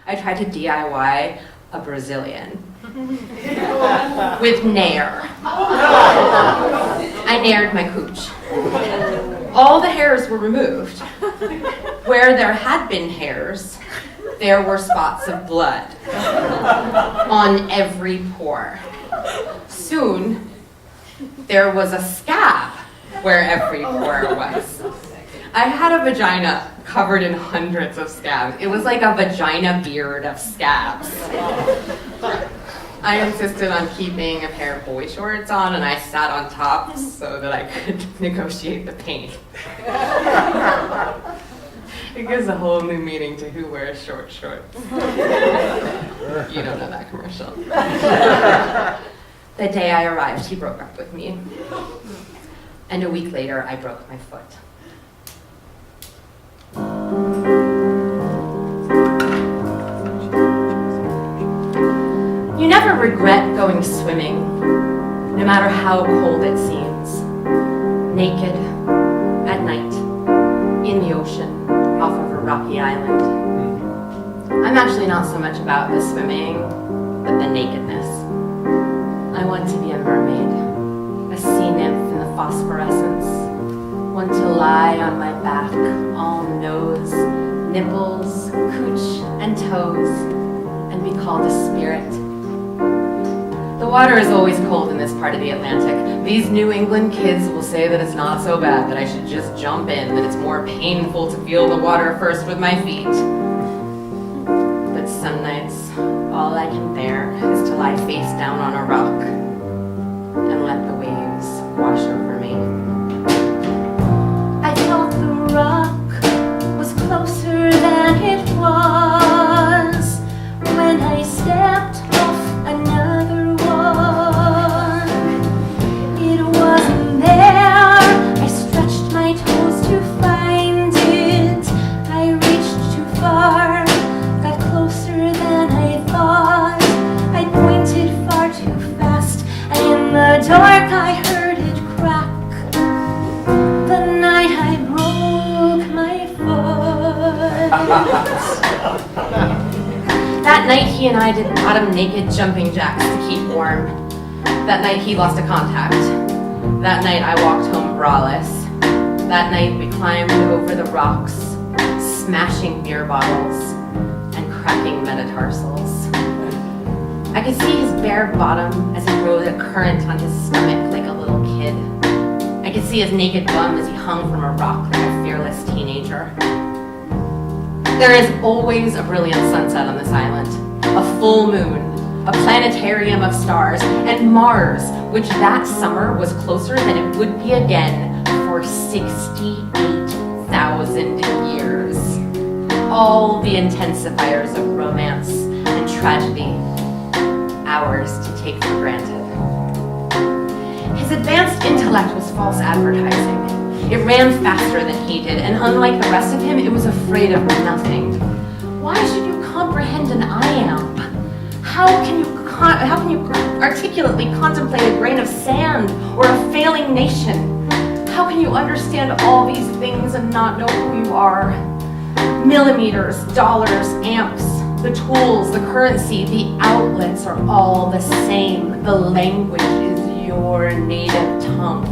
I tried to DIY a Brazilian with Nair. I naired my cooch. All the hairs were removed. Where there had been hairs, there were spots of blood on every pore. Soon, there was a scab where every pore was. I had a vagina covered in hundreds of scabs. It was like a vagina beard of scabs. I insisted on keeping a pair of boy shorts on, and I sat on top so that I could negotiate the pain. It gives a whole new meaning to who wears short shorts. You don't know that commercial. The day I arrived, he broke up with me. And a week later, I broke my foot. You never regret going swimming, no matter how cold it seems. Naked, at night, in the ocean, off of a rocky island. I'm actually not so much about the swimming, but the nakedness. I want to be a mermaid, a sea nymph in the phosphorescence. Want to lie on my back, all nose, nipples, cooch, and toes, and be called a spirit. The water is always cold in this part of the Atlantic. These New England kids will say that it's not so bad, that I should just jump in, that it's more painful to feel the water first with my feet. But some nights, all I can bear is to lie face down on a rock and let the waves wash over me. I felt the rock was closer than it was when I stepped off another one. It wasn't there. I stretched my toes to find it. I reached too far, got closer than I thought. I pointed far too fast, and in the dark I heard it crack. The night I broke my foot. That night he and I did bottom naked jumping jacks to keep warm. That night he lost a contact. That night I walked home braless. That night we climbed over the rocks, smashing beer bottles and cracking metatarsals. I could see his bare bottom as he rode a current on his stomach like a little kid. I could see his naked bum as he hung from a rock like a fearless teenager. There is always a brilliant sunset on this island, a full moon, a planetarium of stars, and Mars, which that summer was closer than it would be again for 68,000 years. All the intensifiers of romance and tragedy, ours to take for granted. His advanced intellect was false advertising. It ran faster than he did, and unlike the rest of him, it was afraid of nothing. Why should you comprehend an I am? How can you articulately contemplate a grain of sand or a failing nation? How can you understand all these things and not know who you are? Millimeters, dollars, amps, the tools, the currency, the outlets are all the same. The language is your native tongue.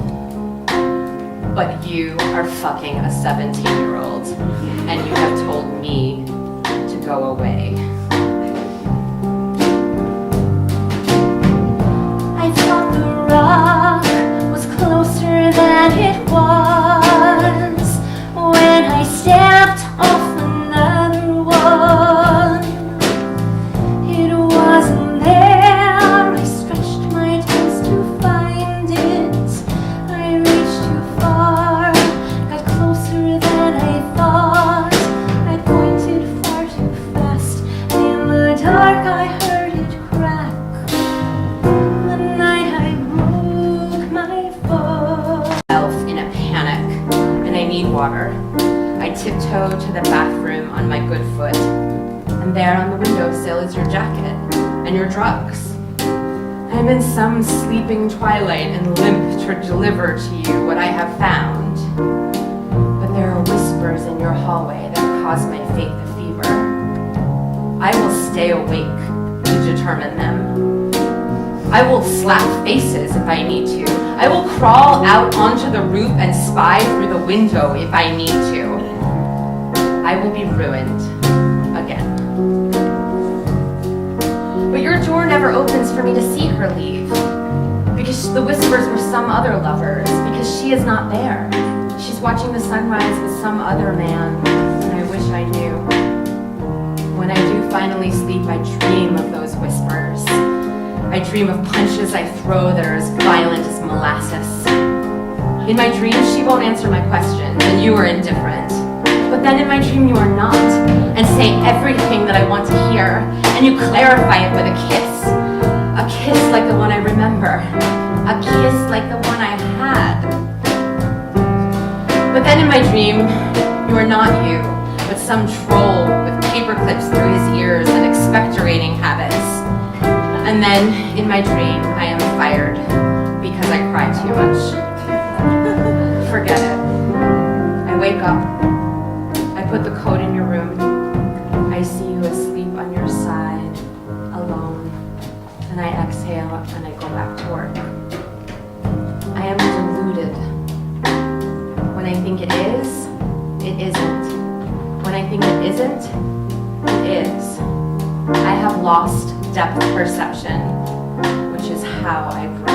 But you are fucking a 17-year-old, and you have told me to go away. I thought the rock was closer than it was when I stepped off another one. It wasn't there. I stretched my toes to find it. I reached too far, got closer than I thought. I pointed far too fast, and in the dark I heard it crack. The night I broke my foot. In a panic, and I need water. I tiptoe to the bathroom on my good foot, and there on the windowsill is your jacket and your drugs. I'm in some sleeping twilight and limp to deliver to you what I have found. But there are whispers in your hallway that cause my faith a fever. I will stay awake to determine them. I will slap faces if I need to. I will crawl out onto the roof and spy through the window if I need to. I will be ruined again. But your door never opens for me to see her leave. Because the whispers were some other lovers. Because she is not there. She's watching the sunrise with some other man. And I wish I knew. When I do finally sleep, I dream of those whispers. I dream of punches I throw that are as violent as molasses. In my dreams, she won't answer my questions, and you are indifferent. But then in my dream, you are not, and say everything that I want to hear, and you clarify it with a kiss. A kiss like the one I remember. A kiss like the one I had. But then in my dream, you are not you, but some troll with paper clips through his ears and expectorating habits. And then, in my dream, I am fired because I cry too much. Forget it. I wake up. I put the coat in your room. I see you asleep on your side, alone. And I exhale and I go back to work. I am deluded. When I think it is, it isn't. When I think it isn't, it is. I have lost depth perception, which is how I grow.